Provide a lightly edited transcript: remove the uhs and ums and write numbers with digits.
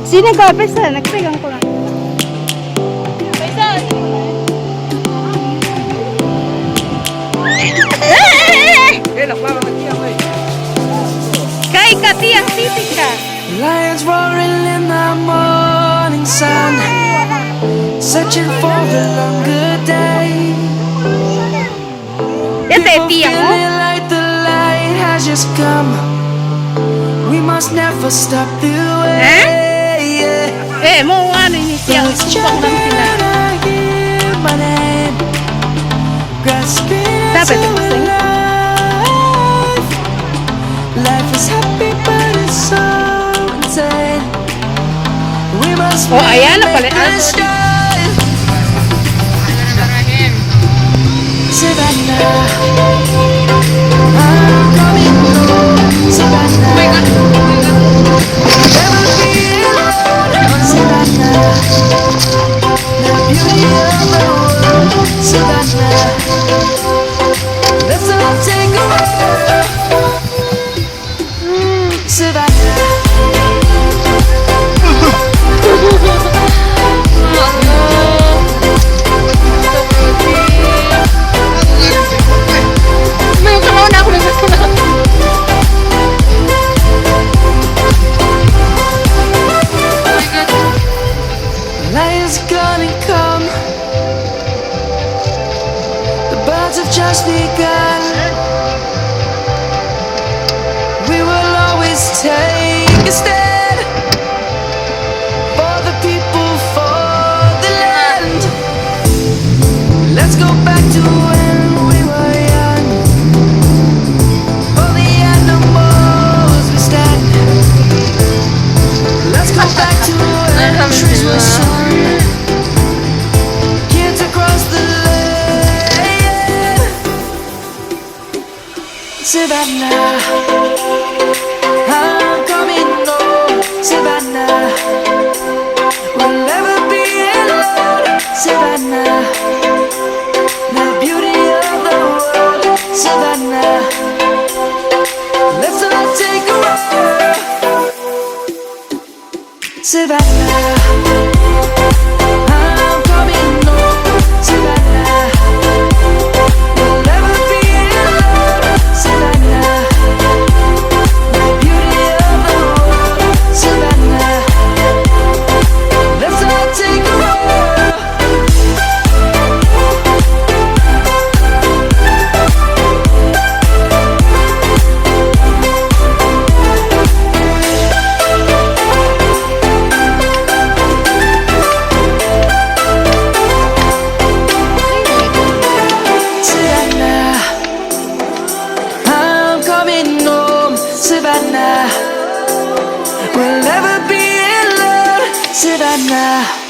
Sini ka, pesa. Nagpegang ko lang. Pesa. Kay ka, tiyang titik ka. Lions roaring in the morning sun, searching for the longer day. Yan tayo, People tiyang mo. feeling like the light has just come. We must never stop the way. Yeah. Mo ano yung tiyang Birds sumpang lang chirping sila. and I hear my name, grasping Dapat into ito. life. Life is happy but it's so insane. We must Oh, ayan na pala. make a start. Savannah, I'm coming home. Savannah, never be alone. Savannah, the beauty of the world. Savannah, let's all take a walk. Savannah. May kamaw na ako na gusto na. Lions gonna come. The birds have just begun. We will always take a stand for the people, for the land. Let's go back to when we were young. For the animals we stand. Let's go back to when trees were sown. Kids across the land. Savannah, I'm coming home. Savannah, we'll never be alone. Savannah, the beauty of the world. Savannah, let's all take a walk. Savannah, I'm coming home. Savannah, we'll never be alone. Savannah, the beauty of the world. Savannah, let's all take a walk. Savannah, I'm coming home. Savannah, we'll never be alone. Savannah.